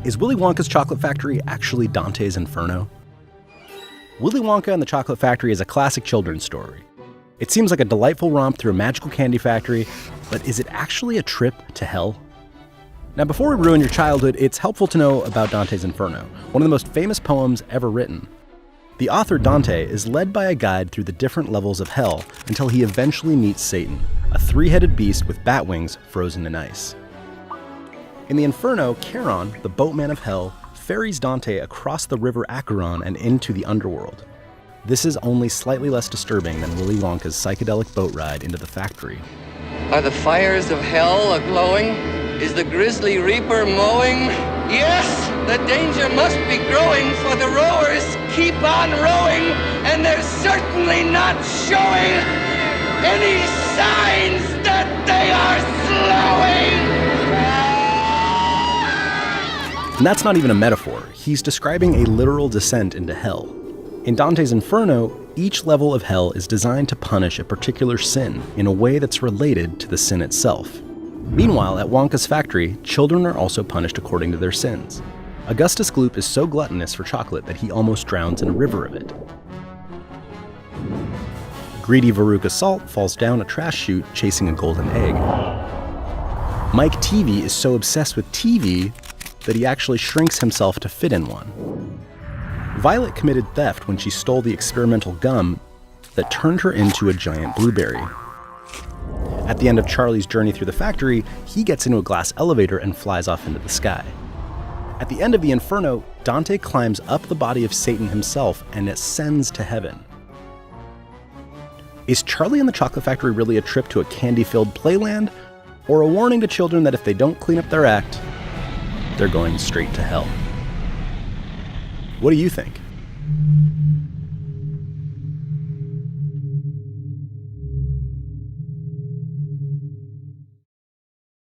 Is Willy Wonka's chocolate factory actually Dante's Inferno? Willy Wonka and the Chocolate Factory is a classic children's story. It seems like a delightful romp through a magical candy factory, but is it actually a trip to hell? Now, before we ruin your childhood, it's helpful to know about Dante's Inferno, one of the most famous poems ever written. The author, Dante, is led by a guide through the different levels of hell until he eventually meets Satan, a three-headed beast with bat wings frozen in ice. In the Inferno, Charon, the boatman of hell, ferries Dante across the river Acheron and into the underworld. This is only slightly less disturbing than Willy Wonka's psychedelic boat ride into the factory. Are the fires of hell a-glowing? Is the grisly reaper mowing? Yes, the danger must be growing, for the rowers keep on rowing, and they're certainly not showing any signs that they are slowing! And that's not even a metaphor. He's describing a literal descent into hell. In Dante's Inferno, each level of hell is designed to punish a particular sin in a way that's related to the sin itself. Meanwhile, at Wonka's factory, children are also punished according to their sins. Augustus Gloop is so gluttonous for chocolate that he almost drowns in a river of it. Greedy Veruca Salt falls down a trash chute chasing a golden egg. Mike TV is so obsessed with TV that he actually shrinks himself to fit in one. Violet committed theft when she stole the experimental gum that turned her into a giant blueberry. At the end of Charlie's journey through the factory, he gets into a glass elevator and flies off into the sky. At the end of the Inferno, Dante climbs up the body of Satan himself and ascends to heaven. Is Charlie and the Chocolate Factory really a trip to a candy-filled playland, or a warning to children that if they don't clean up their act, they're going straight to hell? What do you think?